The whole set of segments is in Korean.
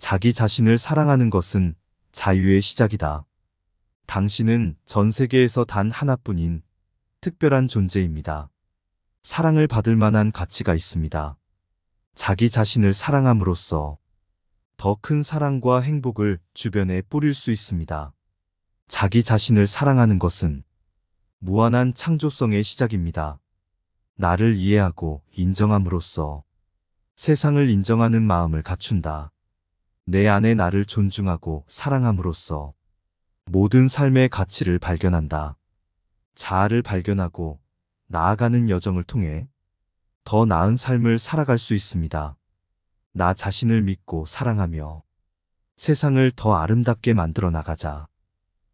자기 자신을 사랑하는 것은 자유의 시작이다. 당신은 전 세계에서 단 하나뿐인 특별한 존재입니다. 사랑을 받을 만한 가치가 있습니다. 자기 자신을 사랑함으로써 더 큰 사랑과 행복을 주변에 뿌릴 수 있습니다. 자기 자신을 사랑하는 것은 무한한 창조성의 시작입니다. 나를 이해하고 인정함으로써 세상을 인정하는 마음을 갖춘다. 내 안에 나를 존중하고 사랑함으로써 모든 삶의 가치를 발견한다. 자아를 발견하고 나아가는 여정을 통해 더 나은 삶을 살아갈 수 있습니다. 나 자신을 믿고 사랑하며 세상을 더 아름답게 만들어 나가자.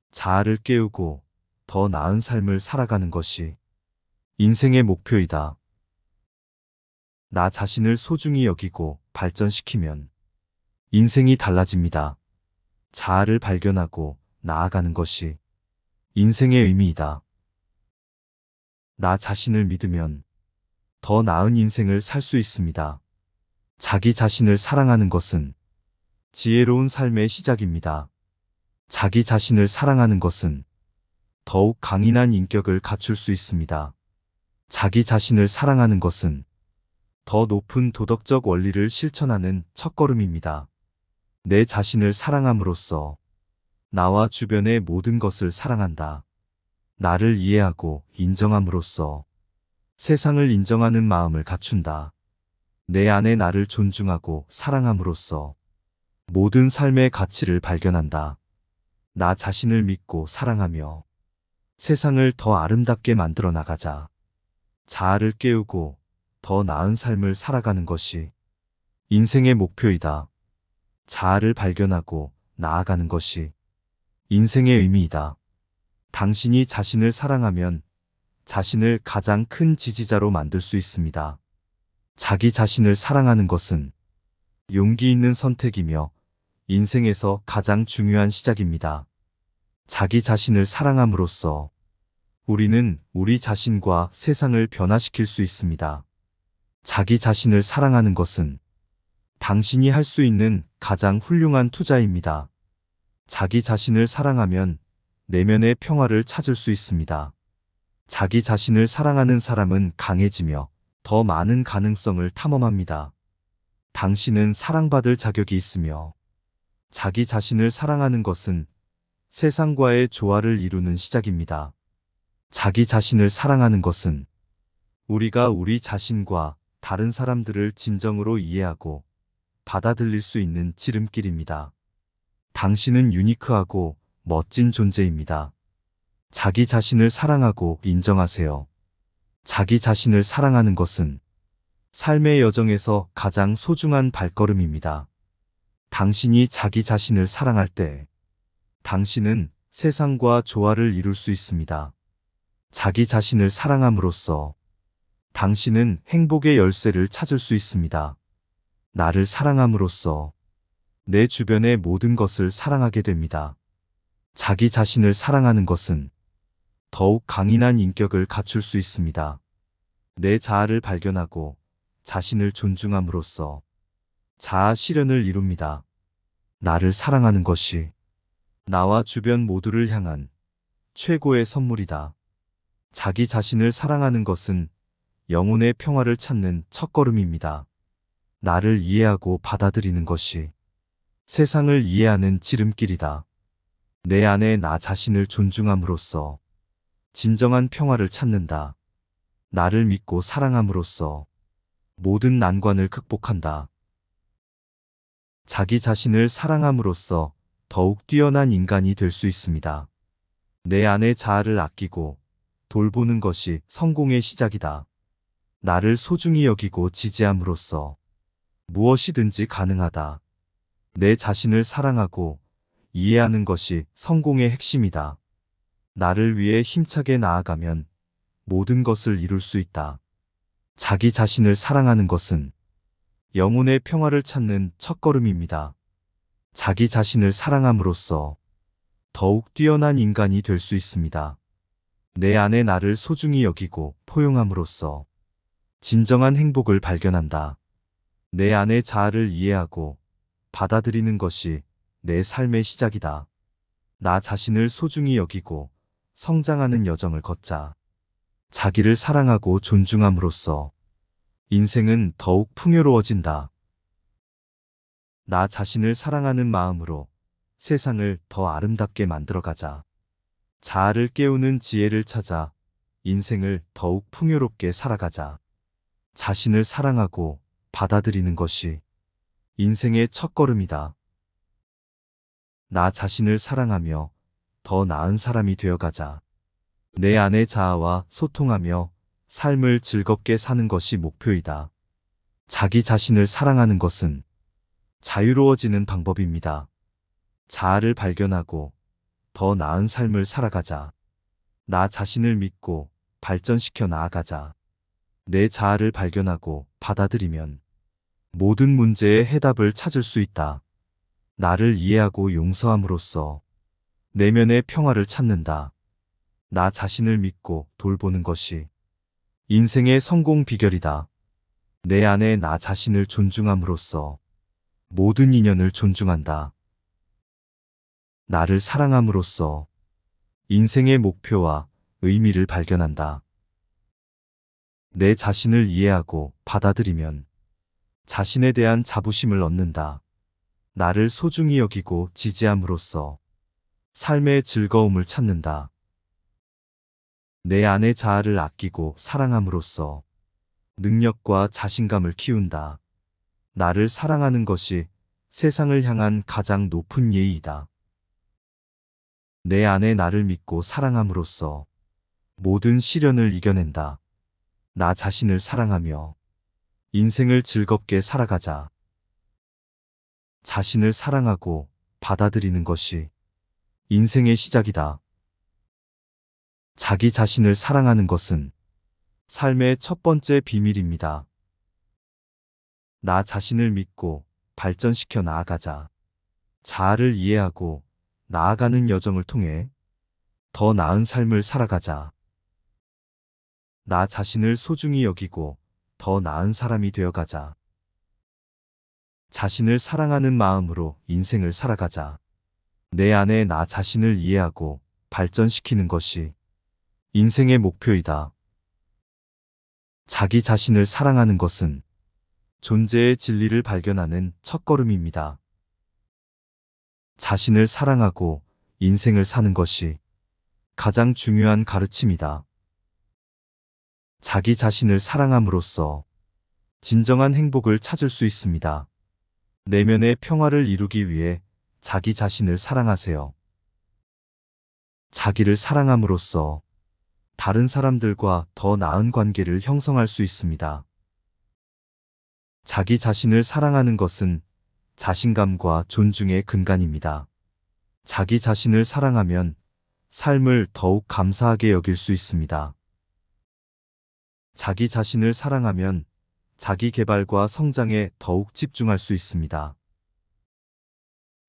자아를 깨우고 더 나은 삶을 살아가는 것이 인생의 목표이다. 나 자신을 소중히 여기고 발전시키면 인생이 달라집니다. 자아를 발견하고 나아가는 것이 인생의 의미이다. 나 자신을 믿으면 더 나은 인생을 살 수 있습니다. 자기 자신을 사랑하는 것은 지혜로운 삶의 시작입니다. 자기 자신을 사랑하는 것은 더욱 강인한 인격을 갖출 수 있습니다. 자기 자신을 사랑하는 것은 더 높은 도덕적 원리를 실천하는 첫걸음입니다. 내 자신을 사랑함으로써 나와 주변의 모든 것을 사랑한다. 나를 이해하고 인정함으로써 세상을 인정하는 마음을 갖춘다. 내 안에 나를 존중하고 사랑함으로써 모든 삶의 가치를 발견한다. 나 자신을 믿고 사랑하며 세상을 더 아름답게 만들어 나가자. 자아를 깨우고 더 나은 삶을 살아가는 것이 인생의 목표이다. 자아를 발견하고 나아가는 것이 인생의 의미이다. 당신이 자신을 사랑하면 자신을 가장 큰 지지자로 만들 수 있습니다. 자기 자신을 사랑하는 것은 용기 있는 선택이며 인생에서 가장 중요한 시작입니다. 자기 자신을 사랑함으로써 우리는 우리 자신과 세상을 변화시킬 수 있습니다. 자기 자신을 사랑하는 것은 당신이 할 수 있는 가장 훌륭한 투자입니다. 자기 자신을 사랑하면 내면의 평화를 찾을 수 있습니다. 자기 자신을 사랑하는 사람은 강해지며 더 많은 가능성을 탐험합니다. 당신은 사랑받을 자격이 있으며 자기 자신을 사랑하는 것은 세상과의 조화를 이루는 시작입니다. 자기 자신을 사랑하는 것은 우리가 우리 자신과 다른 사람들을 진정으로 이해하고 받아들일 수 있는 지름길입니다. 당신은 유니크하고 멋진 존재입니다. 자기 자신을 사랑하고 인정하세요. 자기 자신을 사랑하는 것은 삶의 여정에서 가장 소중한 발걸음입니다. 당신이 자기 자신을 사랑할 때 당신은 세상과 조화를 이룰 수 있습니다. 자기 자신을 사랑함으로써 당신은 행복의 열쇠를 찾을 수 있습니다. 나를 사랑함으로써 내 주변의 모든 것을 사랑하게 됩니다. 자기 자신을 사랑하는 것은 더욱 강인한 인격을 갖출 수 있습니다. 내 자아를 발견하고 자신을 존중함으로써 자아 실현을 이룹니다. 나를 사랑하는 것이 나와 주변 모두를 향한 최고의 선물이다. 자기 자신을 사랑하는 것은 영혼의 평화를 찾는 첫걸음입니다. 나를 이해하고 받아들이는 것이 세상을 이해하는 지름길이다. 내 안에 나 자신을 존중함으로써 진정한 평화를 찾는다. 나를 믿고 사랑함으로써 모든 난관을 극복한다. 자기 자신을 사랑함으로써 더욱 뛰어난 인간이 될 수 있습니다. 내 안의 자아를 아끼고 돌보는 것이 성공의 시작이다. 나를 소중히 여기고 지지함으로써 무엇이든지 가능하다. 내 자신을 사랑하고 이해하는 것이 성공의 핵심이다. 나를 위해 힘차게 나아가면 모든 것을 이룰 수 있다. 자기 자신을 사랑하는 것은 영혼의 평화를 찾는 첫걸음입니다. 자기 자신을 사랑함으로써 더욱 뛰어난 인간이 될 수 있습니다. 내 안에 나를 소중히 여기고 포용함으로써 진정한 행복을 발견한다. 내 안의 자아를 이해하고 받아들이는 것이 내 삶의 시작이다. 나 자신을 소중히 여기고 성장하는 여정을 걷자. 자기를 사랑하고 존중함으로써 인생은 더욱 풍요로워진다. 나 자신을 사랑하는 마음으로 세상을 더 아름답게 만들어가자. 자아를 깨우는 지혜를 찾아 인생을 더욱 풍요롭게 살아가자. 자신을 사랑하고 받아들이는 것이 인생의 첫걸음이다. 나 자신을 사랑하며 더 나은 사람이 되어가자. 내 안의 자아와 소통하며 삶을 즐겁게 사는 것이 목표이다. 자기 자신을 사랑하는 것은 자유로워지는 방법입니다. 자아를 발견하고 더 나은 삶을 살아가자. 나 자신을 믿고 발전시켜 나아가자. 내 자아를 발견하고 받아들이면 모든 문제의 해답을 찾을 수 있다. 나를 이해하고 용서함으로써 내면의 평화를 찾는다. 나 자신을 믿고 돌보는 것이 인생의 성공 비결이다. 내 안에 나 자신을 존중함으로써 모든 인연을 존중한다. 나를 사랑함으로써 인생의 목표와 의미를 발견한다. 내 자신을 이해하고 받아들이면 자신에 대한 자부심을 얻는다. 나를 소중히 여기고 지지함으로써 삶의 즐거움을 찾는다. 내 안의 자아를 아끼고 사랑함으로써 능력과 자신감을 키운다. 나를 사랑하는 것이 세상을 향한 가장 높은 예의이다. 내 안에 나를 믿고 사랑함으로써 모든 시련을 이겨낸다. 나 자신을 사랑하며 인생을 즐겁게 살아가자. 자신을 사랑하고 받아들이는 것이 인생의 시작이다. 자기 자신을 사랑하는 것은 삶의 첫 번째 비밀입니다. 나 자신을 믿고 발전시켜 나아가자. 자아를 이해하고 나아가는 여정을 통해 더 나은 삶을 살아가자. 나 자신을 소중히 여기고 더 나은 사람이 되어가자. 자신을 사랑하는 마음으로 인생을 살아가자. 내 안에 나 자신을 이해하고 발전시키는 것이 인생의 목표이다. 자기 자신을 사랑하는 것은 존재의 진리를 발견하는 첫걸음입니다. 자신을 사랑하고 인생을 사는 것이 가장 중요한 가르침이다. 자기 자신을 사랑함으로써 진정한 행복을 찾을 수 있습니다. 내면의 평화를 이루기 위해 자기 자신을 사랑하세요. 자기를 사랑함으로써 다른 사람들과 더 나은 관계를 형성할 수 있습니다. 자기 자신을 사랑하는 것은 자신감과 존중의 근간입니다. 자기 자신을 사랑하면 삶을 더욱 감사하게 여길 수 있습니다. 자기 자신을 사랑하면 자기 개발과 성장에 더욱 집중할 수 있습니다.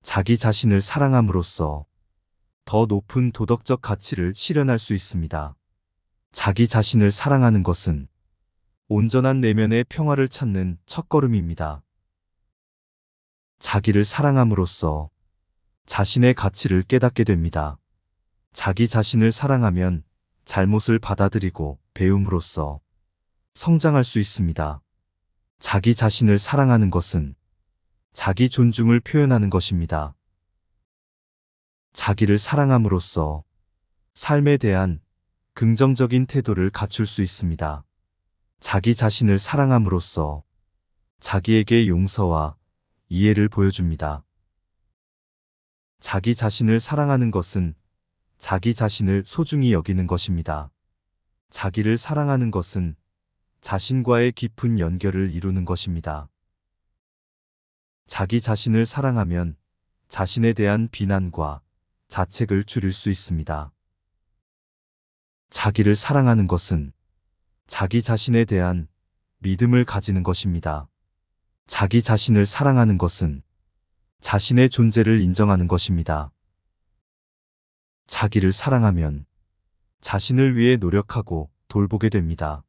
자기 자신을 사랑함으로써 더 높은 도덕적 가치를 실현할 수 있습니다. 자기 자신을 사랑하는 것은 온전한 내면의 평화를 찾는 첫걸음입니다. 자기를 사랑함으로써 자신의 가치를 깨닫게 됩니다. 자기 자신을 사랑하면 잘못을 받아들이고 배움으로써 성장할 수 있습니다. 자기 자신을 사랑하는 것은 자기 존중을 표현하는 것입니다. 자기를 사랑함으로써 삶에 대한 긍정적인 태도를 갖출 수 있습니다. 자기 자신을 사랑함으로써 자기에게 용서와 이해를 보여줍니다. 자기 자신을 사랑하는 것은 자기 자신을 소중히 여기는 것입니다. 자기를 사랑하는 것은 자신과의 깊은 연결을 이루는 것입니다. 자기 자신을 사랑하면 자신에 대한 비난과 자책을 줄일 수 있습니다. 자기를 사랑하는 것은 자기 자신에 대한 믿음을 가지는 것입니다. 자기 자신을 사랑하는 것은 자신의 존재를 인정하는 것입니다. 자기를 사랑하면 자신을 위해 노력하고 돌보게 됩니다.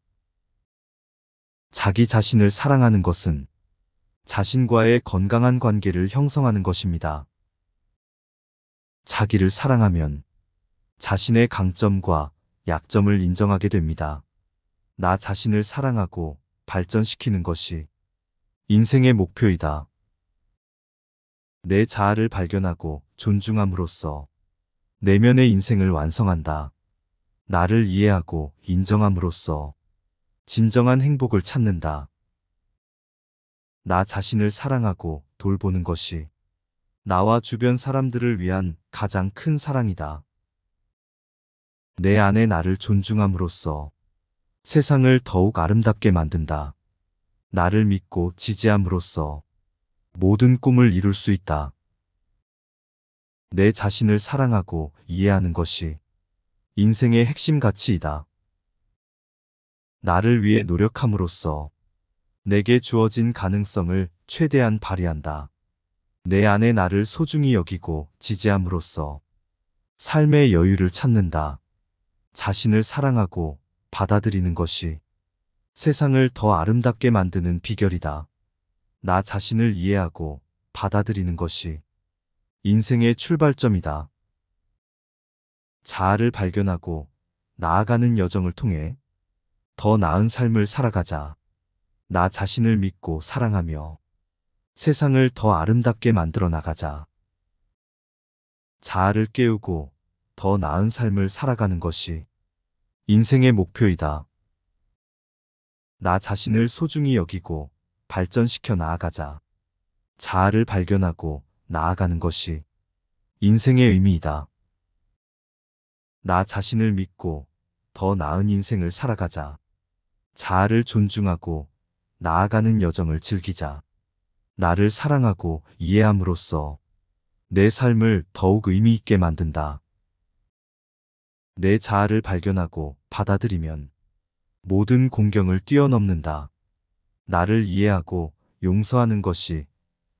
자기 자신을 사랑하는 것은 자신과의 건강한 관계를 형성하는 것입니다. 자기를 사랑하면 자신의 강점과 약점을 인정하게 됩니다. 나 자신을 사랑하고 발전시키는 것이 인생의 목표이다. 내 자아를 발견하고 존중함으로써 내면의 인생을 완성한다. 나를 이해하고 인정함으로써 진정한 행복을 찾는다. 나 자신을 사랑하고 돌보는 것이 나와 주변 사람들을 위한 가장 큰 사랑이다. 내 안에 나를 존중함으로써 세상을 더욱 아름답게 만든다. 나를 믿고 지지함으로써 모든 꿈을 이룰 수 있다. 내 자신을 사랑하고 이해하는 것이 인생의 핵심 가치이다. 나를 위해 노력함으로써 내게 주어진 가능성을 최대한 발휘한다. 내 안에 나를 소중히 여기고 지지함으로써 삶의 여유를 찾는다. 자신을 사랑하고 받아들이는 것이 세상을 더 아름답게 만드는 비결이다. 나 자신을 이해하고 받아들이는 것이 인생의 출발점이다. 자아를 발견하고 나아가는 여정을 통해 더 나은 삶을 살아가자. 나 자신을 믿고 사랑하며 세상을 더 아름답게 만들어 나가자. 자아를 깨우고 더 나은 삶을 살아가는 것이 인생의 목표이다. 나 자신을 소중히 여기고 발전시켜 나아가자. 자아를 발견하고 나아가는 것이 인생의 의미이다. 나 자신을 믿고 더 나은 인생을 살아가자. 자아를 존중하고 나아가는 여정을 즐기자. 나를 사랑하고 이해함으로써 내 삶을 더욱 의미 있게 만든다. 내 자아를 발견하고 받아들이면 모든 공경을 뛰어넘는다. 나를 이해하고 용서하는 것이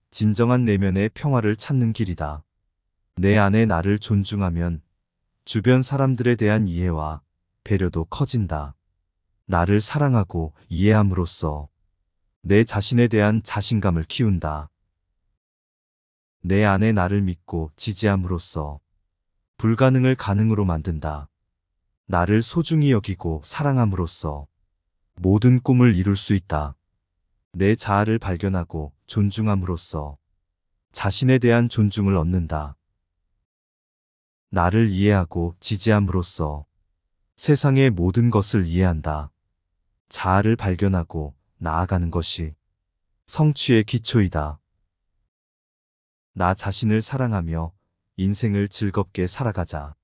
진정한 내면의 평화를 찾는 길이다. 내 안에 나를 존중하면 주변 사람들에 대한 이해와 배려도 커진다. 나를 사랑하고 이해함으로써 내 자신에 대한 자신감을 키운다. 내 안에 나를 믿고 지지함으로써 불가능을 가능으로 만든다. 나를 소중히 여기고 사랑함으로써 모든 꿈을 이룰 수 있다. 내 자아를 발견하고 존중함으로써 자신에 대한 존중을 얻는다. 나를 이해하고 지지함으로써 세상의 모든 것을 이해한다. 자아를 발견하고 나아가는 것이 성취의 기초이다. 나 자신을 사랑하며 인생을 즐겁게 살아가자.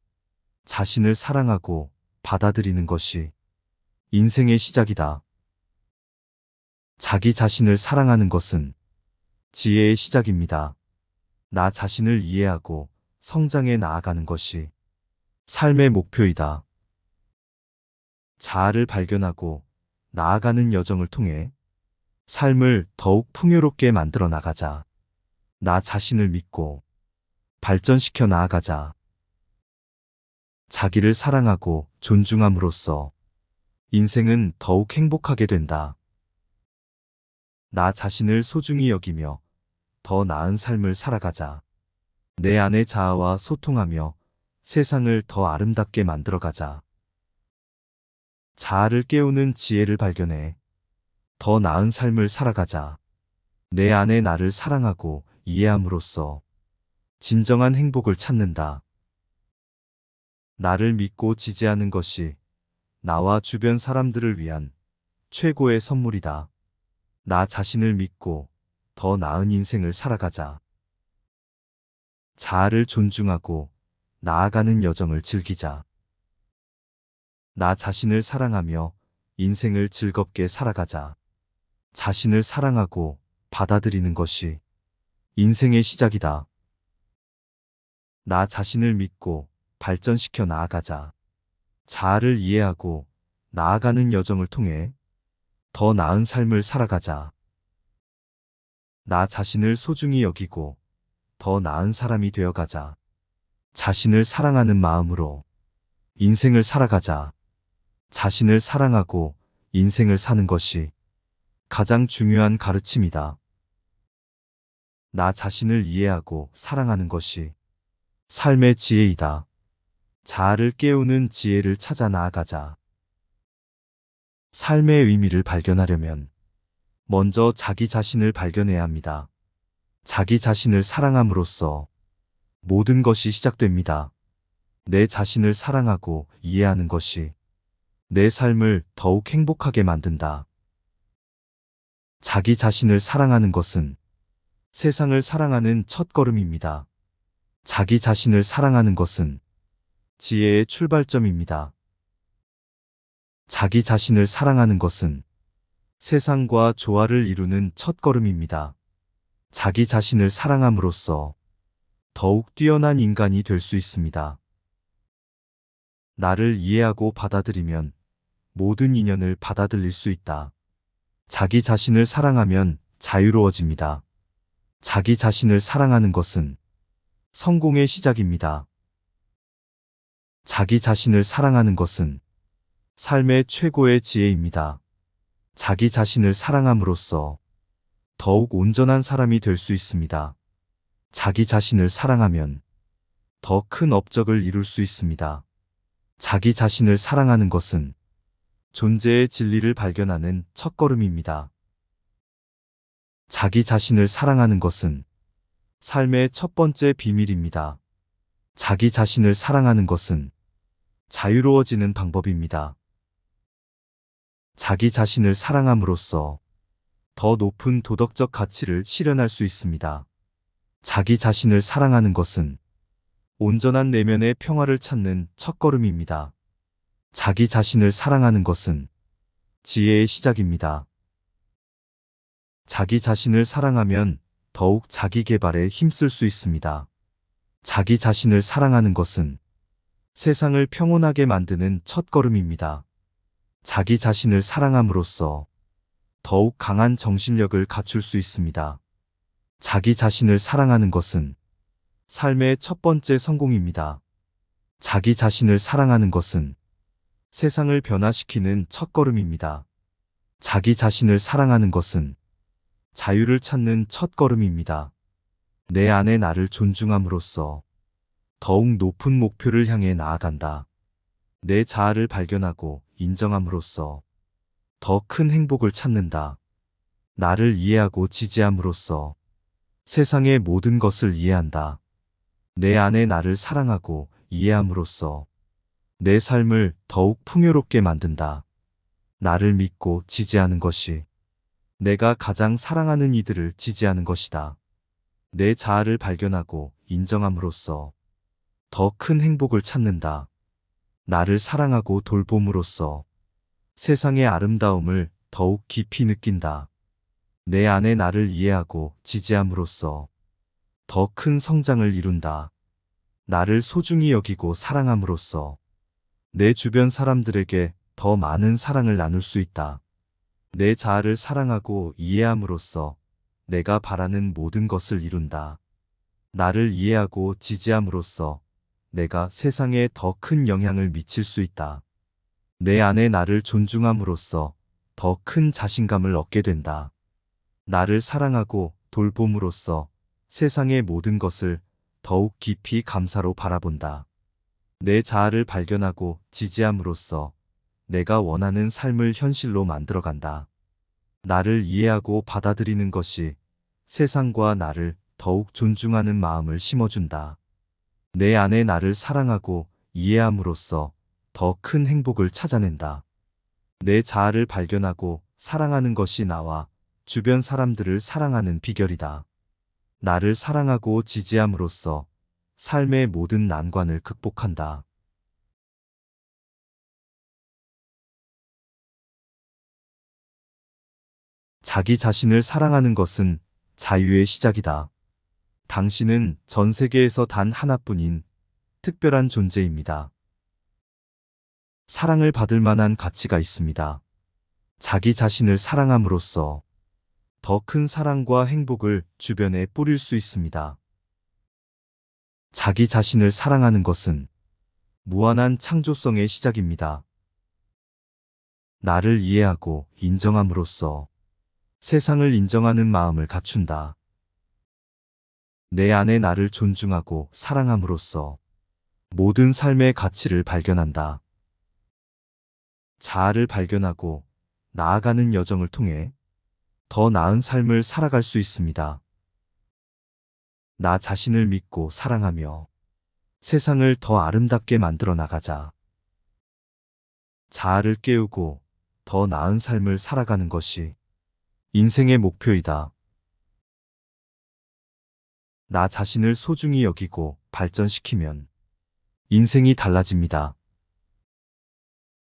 자신을 사랑하고 받아들이는 것이 인생의 시작이다. 자기 자신을 사랑하는 것은 지혜의 시작입니다. 나 자신을 이해하고 성장해 나아가는 것이 삶의 목표이다. 자아를 발견하고 나아가는 여정을 통해 삶을 더욱 풍요롭게 만들어 나가자. 나 자신을 믿고 발전시켜 나아가자. 자기를 사랑하고 존중함으로써 인생은 더욱 행복하게 된다. 나 자신을 소중히 여기며 더 나은 삶을 살아가자. 내 안의 자아와 소통하며 세상을 더 아름답게 만들어가자. 자아를 깨우는 지혜를 발견해 더 나은 삶을 살아가자. 내 안의 나를 사랑하고 이해함으로써 진정한 행복을 찾는다. 나를 믿고 지지하는 것이 나와 주변 사람들을 위한 최고의 선물이다. 나 자신을 믿고 더 나은 인생을 살아가자. 자아를 존중하고 나아가는 여정을 즐기자. 나 자신을 사랑하며 인생을 즐겁게 살아가자. 자신을 사랑하고 받아들이는 것이 인생의 시작이다. 나 자신을 믿고 발전시켜 나아가자. 자아를 이해하고 나아가는 여정을 통해 더 나은 삶을 살아가자. 나 자신을 소중히 여기고 더 나은 사람이 되어가자. 자신을 사랑하는 마음으로 인생을 살아가자. 자신을 사랑하고 인생을 사는 것이 가장 중요한 가르침이다. 나 자신을 이해하고 사랑하는 것이 삶의 지혜이다. 자아를 깨우는 지혜를 찾아 나아가자. 삶의 의미를 발견하려면 먼저 자기 자신을 발견해야 합니다. 자기 자신을 사랑함으로써 모든 것이 시작됩니다. 내 자신을 사랑하고 이해하는 것이 내 삶을 더욱 행복하게 만든다. 자기 자신을 사랑하는 것은 세상을 사랑하는 첫걸음입니다. 자기 자신을 사랑하는 것은 지혜의 출발점입니다. 자기 자신을 사랑하는 것은 세상과 조화를 이루는 첫걸음입니다. 자기 자신을 사랑함으로써 더욱 뛰어난 인간이 될 수 있습니다. 나를 이해하고 받아들이면 모든 인연을 받아들일 수 있다. 자기 자신을 사랑하면 자유로워집니다. 자기 자신을 사랑하는 것은 성공의 시작입니다. 자기 자신을 사랑하는 것은 삶의 최고의 지혜입니다. 자기 자신을 사랑함으로써 더욱 온전한 사람이 될 수 있습니다. 자기 자신을 사랑하면 더 큰 업적을 이룰 수 있습니다. 자기 자신을 사랑하는 것은 존재의 진리를 발견하는 첫걸음입니다. 자기 자신을 사랑하는 것은 삶의 첫 번째 비밀입니다. 자기 자신을 사랑하는 것은 자유로워지는 방법입니다. 자기 자신을 사랑함으로써 더 높은 도덕적 가치를 실현할 수 있습니다. 자기 자신을 사랑하는 것은 온전한 내면의 평화를 찾는 첫걸음입니다. 자기 자신을 사랑하는 것은 지혜의 시작입니다. 자기 자신을 사랑하면 더욱 자기 개발에 힘쓸 수 있습니다. 자기 자신을 사랑하는 것은 세상을 평온하게 만드는 첫걸음입니다. 자기 자신을 사랑함으로써 더욱 강한 정신력을 갖출 수 있습니다. 자기 자신을 사랑하는 것은 삶의 첫 번째 성공입니다. 자기 자신을 사랑하는 것은 세상을 변화시키는 첫걸음입니다. 자기 자신을 사랑하는 것은 자유를 찾는 첫걸음입니다. 내 안의 나를 존중함으로써 더욱 높은 목표를 향해 나아간다. 내 자아를 발견하고 인정함으로써 더 큰 행복을 찾는다. 나를 이해하고 지지함으로써 세상의 모든 것을 이해한다. 내 안의 나를 사랑하고 이해함으로써 내 삶을 더욱 풍요롭게 만든다. 나를 믿고 지지하는 것이 내가 가장 사랑하는 이들을 지지하는 것이다. 내 자아를 발견하고 인정함으로써 더 큰 행복을 찾는다. 나를 사랑하고 돌봄으로써 세상의 아름다움을 더욱 깊이 느낀다. 내 안의 나를 이해하고 지지함으로써 더 큰 성장을 이룬다. 나를 소중히 여기고 사랑함으로써 내 주변 사람들에게 더 많은 사랑을 나눌 수 있다. 내 자아를 사랑하고 이해함으로써 내가 바라는 모든 것을 이룬다. 나를 이해하고 지지함으로써 내가 세상에 더 큰 영향을 미칠 수 있다. 내 안의 나를 존중함으로써 더 큰 자신감을 얻게 된다. 나를 사랑하고 돌봄으로써 세상의 모든 것을 더욱 깊이 감사로 바라본다. 내 자아를 발견하고 지지함으로써 내가 원하는 삶을 현실로 만들어간다. 나를 이해하고 받아들이는 것이 세상과 나를 더욱 존중하는 마음을 심어준다. 내 안의 나를 사랑하고 이해함으로써 더 큰 행복을 찾아낸다. 내 자아를 발견하고 사랑하는 것이 나와 주변 사람들을 사랑하는 비결이다. 나를 사랑하고 지지함으로써 삶의 모든 난관을 극복한다. 자기 자신을 사랑하는 것은 자유의 시작이다. 당신은 전 세계에서 단 하나뿐인 특별한 존재입니다. 사랑을 받을 만한 가치가 있습니다. 자기 자신을 사랑함으로써 더 큰 사랑과 행복을 주변에 뿌릴 수 있습니다. 자기 자신을 사랑하는 것은 무한한 창조성의 시작입니다. 나를 이해하고 인정함으로써 세상을 인정하는 마음을 갖춘다. 내 안에 나를 존중하고 사랑함으로써 모든 삶의 가치를 발견한다. 자아를 발견하고 나아가는 여정을 통해 더 나은 삶을 살아갈 수 있습니다. 나 자신을 믿고 사랑하며 세상을 더 아름답게 만들어 나가자. 자아를 깨우고 더 나은 삶을 살아가는 것이 인생의 목표이다. 나 자신을 소중히 여기고 발전시키면 인생이 달라집니다.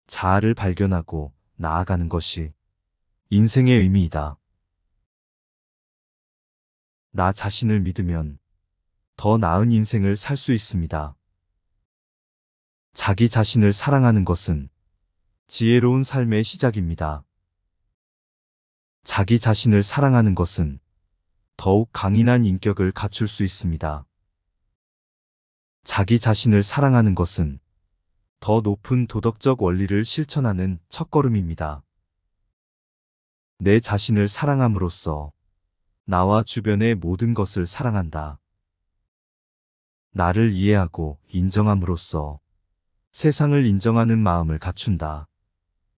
자아를 발견하고 나아가는 것이 인생의 의미이다. 나 자신을 믿으면 더 나은 인생을 살 수 있습니다. 자기 자신을 사랑하는 것은 지혜로운 삶의 시작입니다. 자기 자신을 사랑하는 것은 더욱 강인한 인격을 갖출 수 있습니다. 자기 자신을 사랑하는 것은 더 높은 도덕적 원리를 실천하는 첫걸음입니다. 내 자신을 사랑함으로써 나와 주변의 모든 것을 사랑한다. 나를 이해하고 인정함으로써 세상을 인정하는 마음을 갖춘다.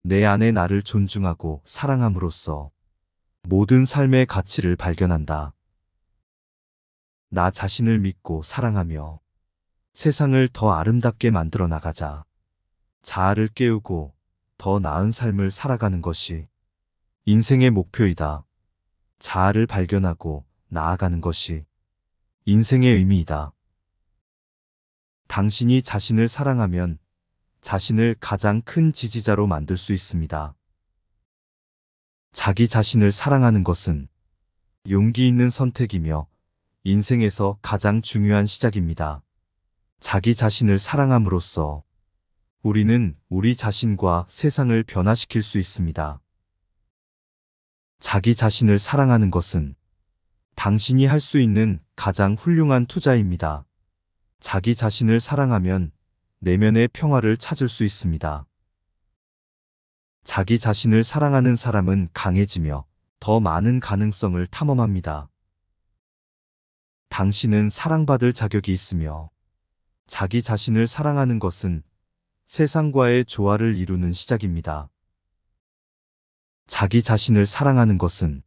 내 안에 나를 존중하고 사랑함으로써 모든 삶의 가치를 발견한다. 나 자신을 믿고 사랑하며 세상을 더 아름답게 만들어 나가자. 자아를 깨우고 더 나은 삶을 살아가는 것이 인생의 목표이다. 자아를 발견하고 나아가는 것이 인생의 의미이다. 당신이 자신을 사랑하면 자신을 가장 큰 지지자로 만들 수 있습니다. 자기 자신을 사랑하는 것은 용기 있는 선택이며 인생에서 가장 중요한 시작입니다. 자기 자신을 사랑함으로써 우리는 우리 자신과 세상을 변화시킬 수 있습니다. 자기 자신을 사랑하는 것은 당신이 할 수 있는 가장 훌륭한 투자입니다. 자기 자신을 사랑하면 내면의 평화를 찾을 수 있습니다. 자기 자신을 사랑하는 사람은 강해지며 더 많은 가능성을 탐험합니다. 당신은 사랑받을 자격이 있으며 자기 자신을 사랑하는 것은 세상과의 조화를 이루는 시작입니다. 자기 자신을 사랑하는 것은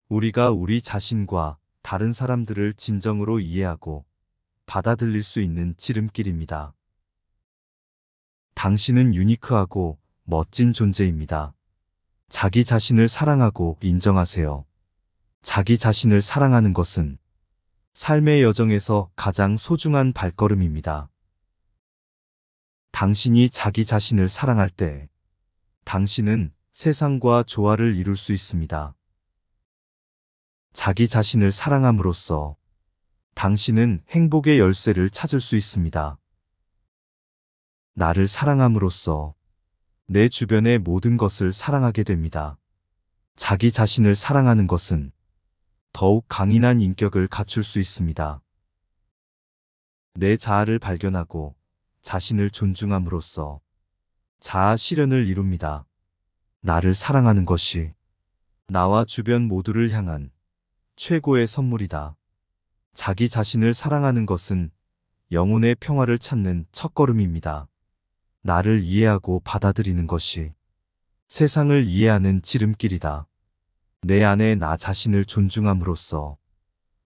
우리가 우리 자신과 다른 사람들을 진정으로 이해하고 받아들일 수 있는 지름길입니다. 당신은 유니크하고 멋진 존재입니다. 자기 자신을 사랑하고 인정하세요. 자기 자신을 사랑하는 것은 삶의 여정에서 가장 소중한 발걸음입니다. 당신이 자기 자신을 사랑할 때 당신은 세상과 조화를 이룰 수 있습니다. 자기 자신을 사랑함으로써 당신은 행복의 열쇠를 찾을 수 있습니다. 나를 사랑함으로써 내 주변의 모든 것을 사랑하게 됩니다. 자기 자신을 사랑하는 것은 더욱 강인한 인격을 갖출 수 있습니다. 내 자아를 발견하고 자신을 존중함으로써 자아 실현을 이룹니다. 나를 사랑하는 것이 나와 주변 모두를 향한 최고의 선물이다. 자기 자신을 사랑하는 것은 영혼의 평화를 찾는 첫걸음입니다. 나를 이해하고 받아들이는 것이 세상을 이해하는 지름길이다. 내 안에 나 자신을 존중함으로써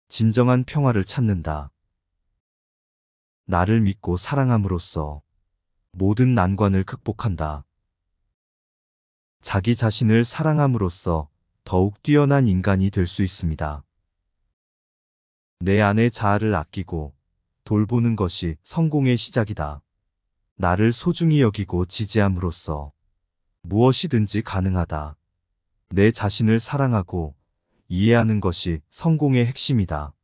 진정한 평화를 찾는다. 나를 믿고 사랑함으로써 모든 난관을 극복한다. 자기 자신을 사랑함으로써 더욱 뛰어난 인간이 될 수 있습니다. 내 안의 자아를 아끼고 돌보는 것이 성공의 시작이다. 나를 소중히 여기고 지지함으로써 무엇이든지 가능하다. 내 자신을 사랑하고 이해하는 것이 성공의 핵심이다.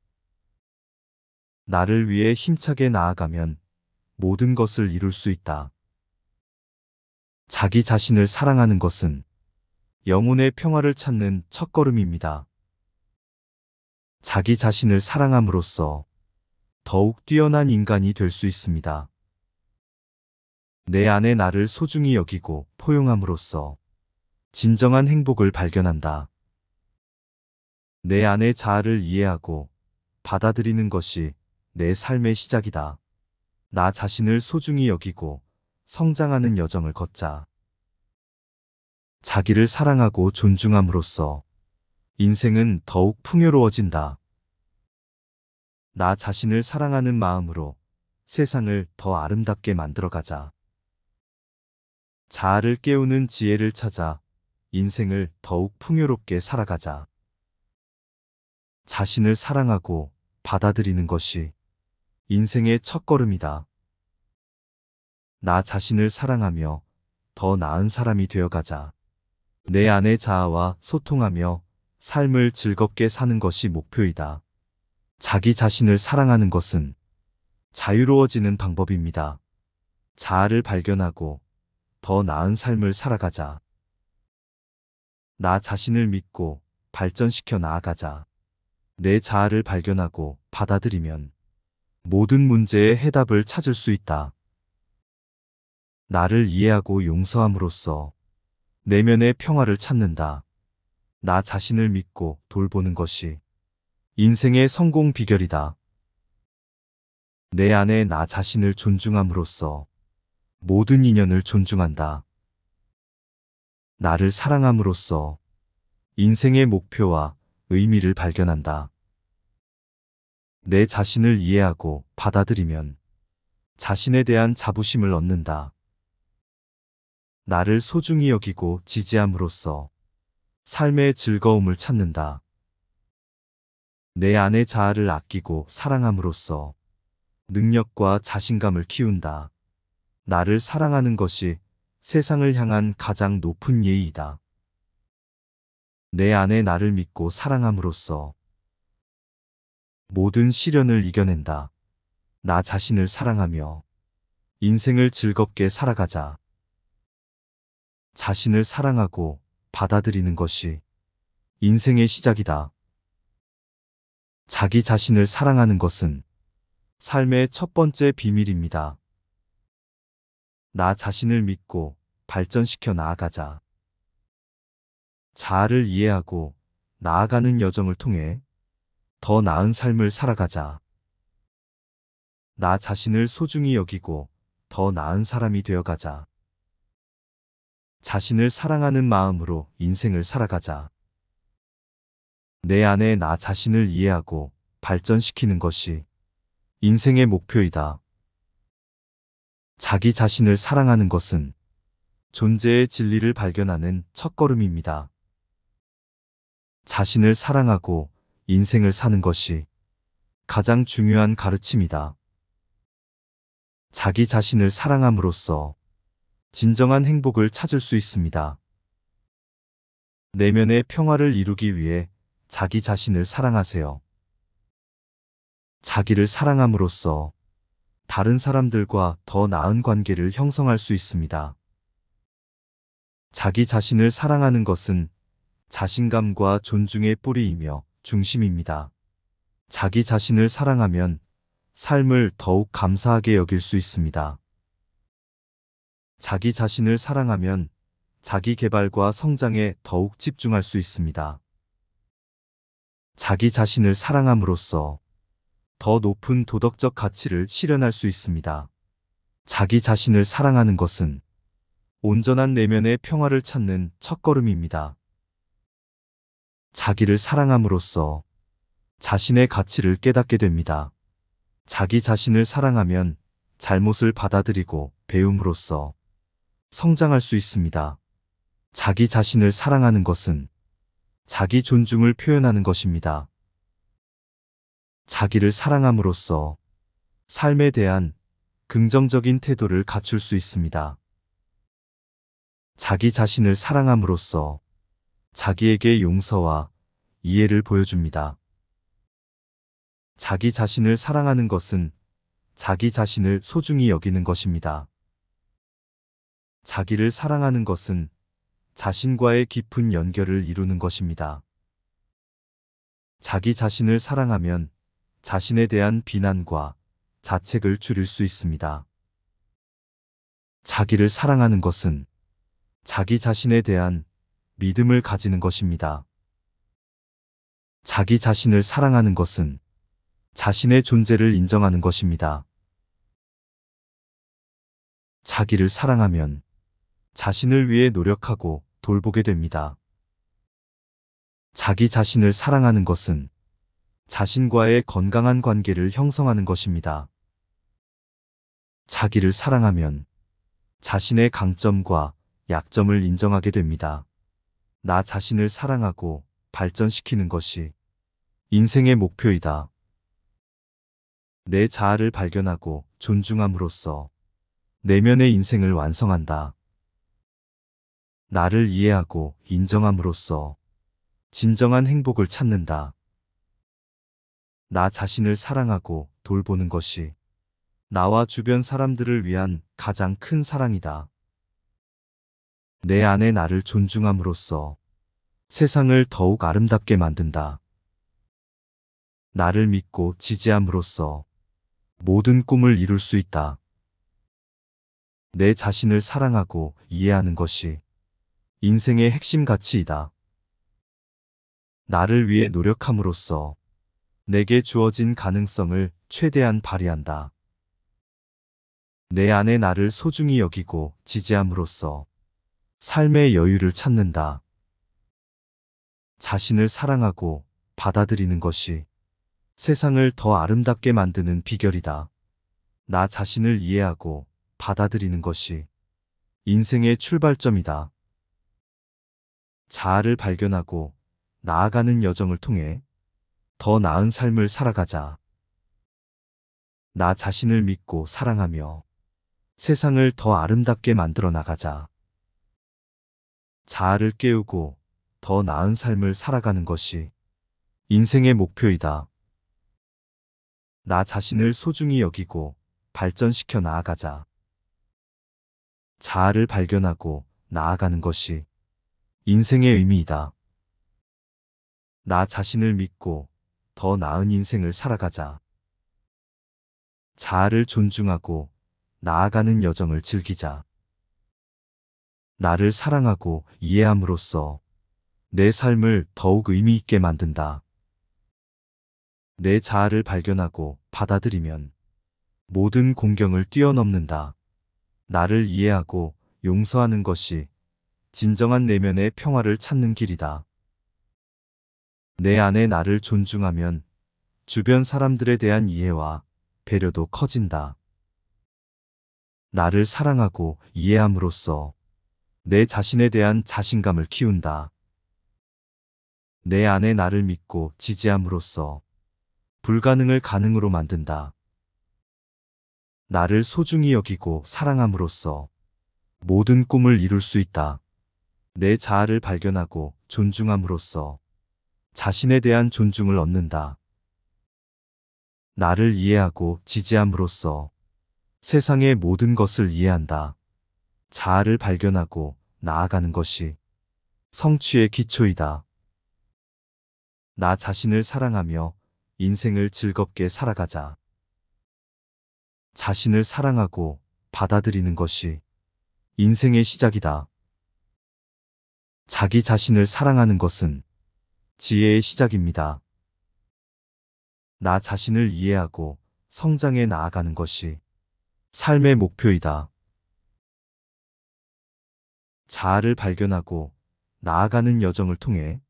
나를 위해 힘차게 나아가면 모든 것을 이룰 수 있다. 자기 자신을 사랑하는 것은 영혼의 평화를 찾는 첫걸음입니다. 자기 자신을 사랑함으로써 더욱 뛰어난 인간이 될 수 있습니다. 내 안에 나를 소중히 여기고 포용함으로써 진정한 행복을 발견한다. 내 안의 자아를 이해하고 받아들이는 것이 내 삶의 시작이다. 나 자신을 소중히 여기고 성장하는 여정을 걷자. 자기를 사랑하고 존중함으로써 인생은 더욱 풍요로워진다. 나 자신을 사랑하는 마음으로 세상을 더 아름답게 만들어가자. 자아를 깨우는 지혜를 찾아 인생을 더욱 풍요롭게 살아가자. 자신을 사랑하고 받아들이는 것이 인생의 첫걸음이다. 나 자신을 사랑하며 더 나은 사람이 되어가자. 내 안의 자아와 소통하며 삶을 즐겁게 사는 것이 목표이다. 자기 자신을 사랑하는 것은 자유로워지는 방법입니다. 자아를 발견하고 더 나은 삶을 살아가자. 나 자신을 믿고 발전시켜 나아가자. 내 자아를 발견하고 받아들이면 모든 문제의 해답을 찾을 수 있다. 나를 이해하고 용서함으로써 내면의 평화를 찾는다. 나 자신을 믿고 돌보는 것이 인생의 성공 비결이다. 내 안에 나 자신을 존중함으로써 모든 인연을 존중한다. 나를 사랑함으로써 인생의 목표와 의미를 발견한다. 내 자신을 이해하고 받아들이면 자신에 대한 자부심을 얻는다. 나를 소중히 여기고 지지함으로써 삶의 즐거움을 찾는다. 내 안의 자아를 아끼고 사랑함으로써 능력과 자신감을 키운다. 나를 사랑하는 것이 세상을 향한 가장 높은 예의이다. 내 안에 나를 믿고 사랑함으로써 모든 시련을 이겨낸다. 나 자신을 사랑하며 인생을 즐겁게 살아가자. 자신을 사랑하고 받아들이는 것이 인생의 시작이다. 자기 자신을 사랑하는 것은 삶의 첫 번째 비밀입니다. 나 자신을 믿고 발전시켜 나아가자. 자아를 이해하고 나아가는 여정을 통해 더 나은 삶을 살아가자. 나 자신을 소중히 여기고 더 나은 사람이 되어가자. 자신을 사랑하는 마음으로 인생을 살아가자. 내 안에 나 자신을 이해하고 발전시키는 것이 인생의 목표이다. 자기 자신을 사랑하는 것은 존재의 진리를 발견하는 첫걸음입니다. 자신을 사랑하고 인생을 사는 것이 가장 중요한 가르침이다. 자기 자신을 사랑함으로써 진정한 행복을 찾을 수 있습니다. 내면의 평화를 이루기 위해 자기 자신을 사랑하세요. 자기를 사랑함으로써 다른 사람들과 더 나은 관계를 형성할 수 있습니다. 자기 자신을 사랑하는 것은 자신감과 존중의 뿌리이며 중심입니다. 자기 자신을 사랑하면 삶을 더욱 감사하게 여길 수 있습니다. 자기 자신을 사랑하면 자기 개발과 성장에 더욱 집중할 수 있습니다. 자기 자신을 사랑함으로써 더 높은 도덕적 가치를 실현할 수 있습니다. 자기 자신을 사랑하는 것은 온전한 내면의 평화를 찾는 첫걸음입니다. 자기를 사랑함으로써 자신의 가치를 깨닫게 됩니다. 자기 자신을 사랑하면 잘못을 받아들이고 배움으로써 성장할 수 있습니다. 자기 자신을 사랑하는 것은 자기 존중을 표현하는 것입니다. 자기를 사랑함으로써 삶에 대한 긍정적인 태도를 갖출 수 있습니다. 자기 자신을 사랑함으로써 자기에게 용서와 이해를 보여줍니다. 자기 자신을 사랑하는 것은 자기 자신을 소중히 여기는 것입니다. 자기를 사랑하는 것은 자신과의 깊은 연결을 이루는 것입니다. 자기 자신을 사랑하면 자신에 대한 비난과 자책을 줄일 수 있습니다. 자기를 사랑하는 것은 자기 자신에 대한 믿음을 가지는 것입니다. 자기 자신을 사랑하는 것은 자신의 존재를 인정하는 것입니다. 자기를 사랑하면 자신을 위해 노력하고 돌보게 됩니다. 자기 자신을 사랑하는 것은 자신과의 건강한 관계를 형성하는 것입니다. 자기를 사랑하면 자신의 강점과 약점을 인정하게 됩니다. 나 자신을 사랑하고 발전시키는 것이 인생의 목표이다. 내 자아를 발견하고 존중함으로써 내면의 인생을 완성한다. 나를 이해하고 인정함으로써 진정한 행복을 찾는다. 나 자신을 사랑하고 돌보는 것이 나와 주변 사람들을 위한 가장 큰 사랑이다. 내 안에 나를 존중함으로써 세상을 더욱 아름답게 만든다. 나를 믿고 지지함으로써 모든 꿈을 이룰 수 있다. 내 자신을 사랑하고 이해하는 것이 인생의 핵심 가치이다. 나를 위해 노력함으로써 내게 주어진 가능성을 최대한 발휘한다. 내 안에 나를 소중히 여기고 지지함으로써 삶의 여유를 찾는다. 자신을 사랑하고 받아들이는 것이 세상을 더 아름답게 만드는 비결이다. 나 자신을 이해하고 받아들이는 것이 인생의 출발점이다. 자아를 발견하고 나아가는 여정을 통해 더 나은 삶을 살아가자. 나 자신을 믿고 사랑하며 세상을 더 아름답게 만들어 나가자. 자아를 깨우고 더 나은 삶을 살아가는 것이 인생의 목표이다. 나 자신을 소중히 여기고 발전시켜 나아가자. 자아를 발견하고 나아가는 것이 인생의 의미이다. 나 자신을 믿고 더 나은 인생을 살아가자. 자아를 존중하고 나아가는 여정을 즐기자. 나를 사랑하고 이해함으로써 내 삶을 더욱 의미 있게 만든다. 내 자아를 발견하고 받아들이면 모든 공경을 뛰어넘는다. 나를 이해하고 용서하는 것이 진정한 내면의 평화를 찾는 길이다. 내 안에 나를 존중하면 주변 사람들에 대한 이해와 배려도 커진다. 나를 사랑하고 이해함으로써 내 자신에 대한 자신감을 키운다. 내 안에 나를 믿고 지지함으로써 불가능을 가능으로 만든다. 나를 소중히 여기고 사랑함으로써 모든 꿈을 이룰 수 있다. 내 자아를 발견하고 존중함으로써 자신에 대한 존중을 얻는다. 나를 이해하고 지지함으로써 세상의 모든 것을 이해한다. 자아를 발견하고 나아가는 것이 성취의 기초이다. 나 자신을 사랑하며 인생을 즐겁게 살아가자. 자신을 사랑하고 받아들이는 것이 인생의 시작이다. 자기 자신을 사랑하는 것은 지혜의 시작입니다. 나 자신을 이해하고 성장해 나아가는 것이 삶의 목표이다. 자아를 발견하고 나아가는 여정을 통해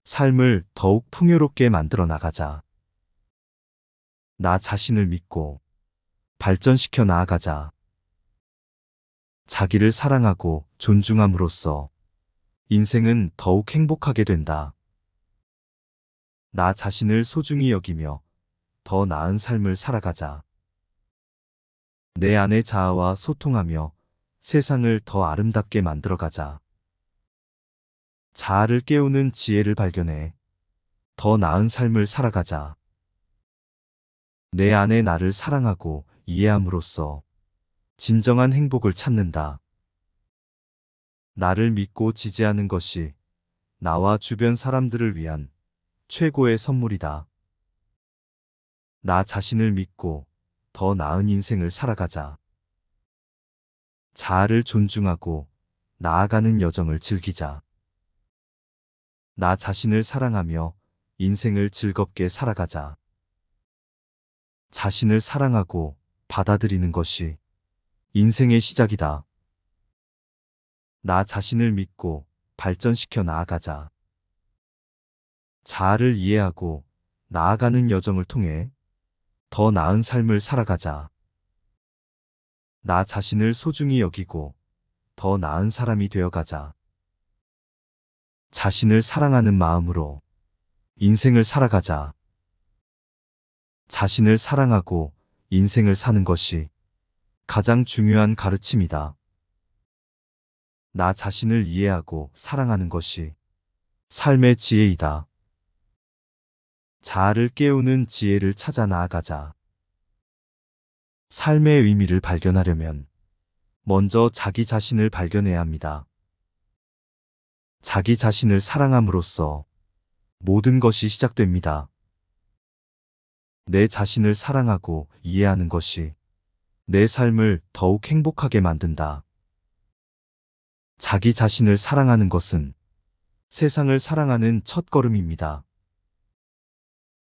삶을 더욱 풍요롭게 만들어 나가자. 나 자신을 믿고 발전시켜 나아가자. 자기를 사랑하고 존중함으로써 인생은 더욱 행복하게 된다. 나 자신을 소중히 여기며 더 나은 삶을 살아가자. 내 안의 자아와 소통하며 세상을 더 아름답게 만들어가자. 자아를 깨우는 지혜를 발견해 더 나은 삶을 살아가자. 내 안에 나를 사랑하고 이해함으로써 진정한 행복을 찾는다. 나를 믿고 지지하는 것이 나와 주변 사람들을 위한 최고의 선물이다. 나 자신을 믿고 더 나은 인생을 살아가자. 자아를 존중하고 나아가는 여정을 즐기자. 나 자신을 사랑하며 인생을 즐겁게 살아가자. 자신을 사랑하고 받아들이는 것이 인생의 시작이다. 나 자신을 믿고 발전시켜 나아가자. 자아를 이해하고 나아가는 여정을 통해 더 나은 삶을 살아가자. 나 자신을 소중히 여기고 더 나은 사람이 되어가자. 자신을 사랑하는 마음으로 인생을 살아가자. 자신을 사랑하고 인생을 사는 것이 가장 중요한 가르침이다. 나 자신을 이해하고 사랑하는 것이 삶의 지혜이다. 자아를 깨우는 지혜를 찾아 나아가자. 삶의 의미를 발견하려면 먼저 자기 자신을 발견해야 합니다. 자기 자신을 사랑함으로써 모든 것이 시작됩니다. 내 자신을 사랑하고 이해하는 것이 내 삶을 더욱 행복하게 만든다. 자기 자신을 사랑하는 것은 세상을 사랑하는 첫걸음입니다.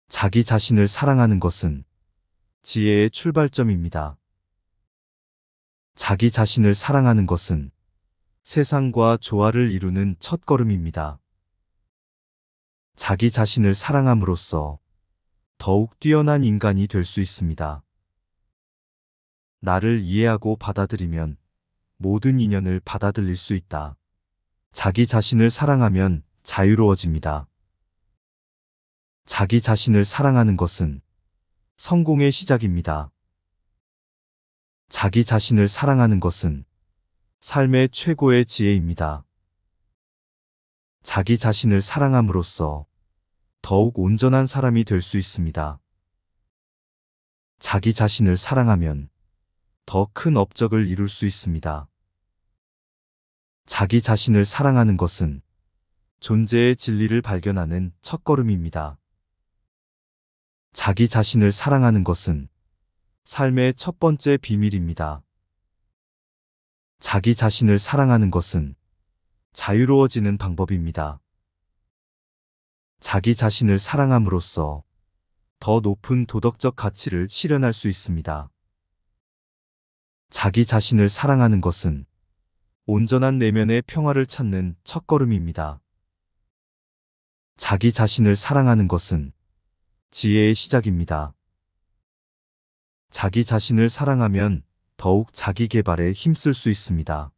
자기 자신을 사랑하는 것은 지혜의 출발점입니다. 자기 자신을 사랑하는 것은 세상과 조화를 이루는 첫걸음입니다. 자기 자신을 사랑함으로써 더욱 뛰어난 인간이 될 수 있습니다. 나를 이해하고 받아들이면 모든 인연을 받아들일 수 있다. 자기 자신을 사랑하면 자유로워집니다. 자기 자신을 사랑하는 것은 성공의 시작입니다. 자기 자신을 사랑하는 것은 삶의 최고의 지혜입니다. 자기 자신을 사랑함으로써 더욱 온전한 사람이 될 수 있습니다. 자기 자신을 사랑하면 더 큰 업적을 이룰 수 있습니다. 자기 자신을 사랑하는 것은 존재의 진리를 발견하는 첫걸음입니다. 자기 자신을 사랑하는 것은 삶의 첫 번째 비밀입니다. 자기 자신을 사랑하는 것은 자유로워지는 방법입니다. 자기 자신을 사랑함으로써 더 높은 도덕적 가치를 실현할 수 있습니다. 자기 자신을 사랑하는 것은 온전한 내면의 평화를 찾는 첫걸음입니다. 자기 자신을 사랑하는 것은 지혜의 시작입니다. 자기 자신을 사랑하면 더욱 자기 개발에 힘쓸 수 있습니다.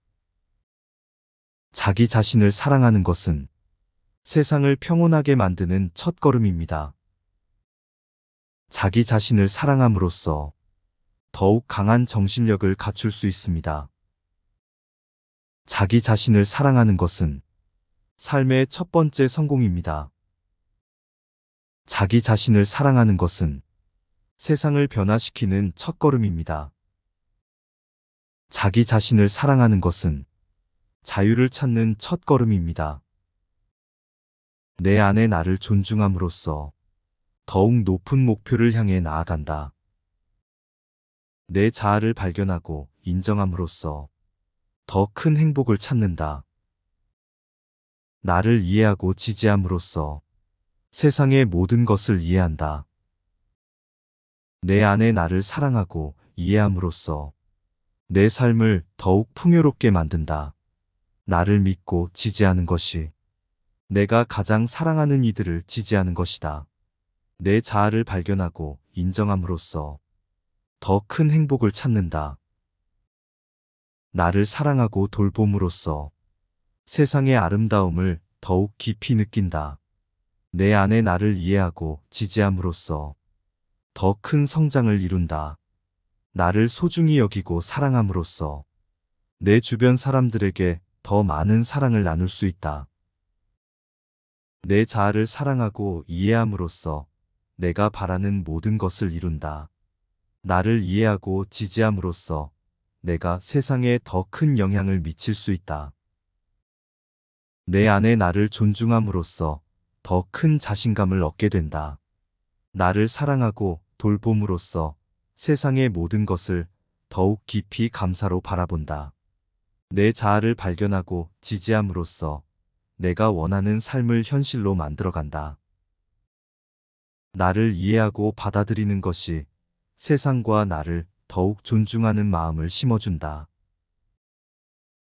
자기 자신을 사랑하는 것은 세상을 평온하게 만드는 첫걸음입니다. 자기 자신을 사랑함으로써 더욱 강한 정신력을 갖출 수 있습니다. 자기 자신을 사랑하는 것은 삶의 첫 번째 성공입니다. 자기 자신을 사랑하는 것은 세상을 변화시키는 첫걸음입니다. 자기 자신을 사랑하는 것은 자유를 찾는 첫걸음입니다. 내 안의 나를 존중함으로써 더욱 높은 목표를 향해 나아간다. 내 자아를 발견하고 인정함으로써 더 큰 행복을 찾는다. 나를 이해하고 지지함으로써 세상의 모든 것을 이해한다. 내 안의 나를 사랑하고 이해함으로써 내 삶을 더욱 풍요롭게 만든다. 나를 믿고 지지하는 것이 내가 가장 사랑하는 이들을 지지하는 것이다. 내 자아를 발견하고 인정함으로써 더 큰 행복을 찾는다. 나를 사랑하고 돌봄으로써 세상의 아름다움을 더욱 깊이 느낀다. 내 안의 나를 이해하고 지지함으로써 더 큰 성장을 이룬다. 나를 소중히 여기고 사랑함으로써 내 주변 사람들에게 더 많은 사랑을 나눌 수 있다. 내 자아를 사랑하고 이해함으로써 내가 바라는 모든 것을 이룬다. 나를 이해하고 지지함으로써 내가 세상에 더 큰 영향을 미칠 수 있다. 내 안의 나를 존중함으로써 더 큰 자신감을 얻게 된다. 나를 사랑하고 돌봄으로써 세상의 모든 것을 더욱 깊이 감사로 바라본다. 내 자아를 발견하고 지지함으로써 내가 원하는 삶을 현실로 만들어간다. 나를 이해하고 받아들이는 것이 세상과 나를 더욱 존중하는 마음을 심어준다.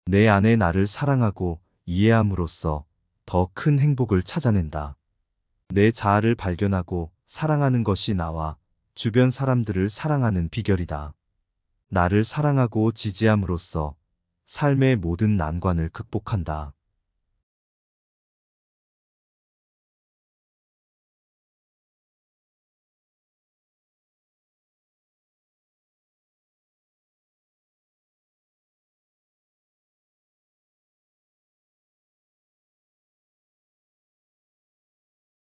내 안에 나를 사랑하고 이해함으로써 더 큰 행복을 찾아낸다. 내 자아를 발견하고 사랑하는 것이 나와 주변 사람들을 사랑하는 비결이다. 나를 사랑하고 지지함으로써 삶의 모든 난관을 극복한다.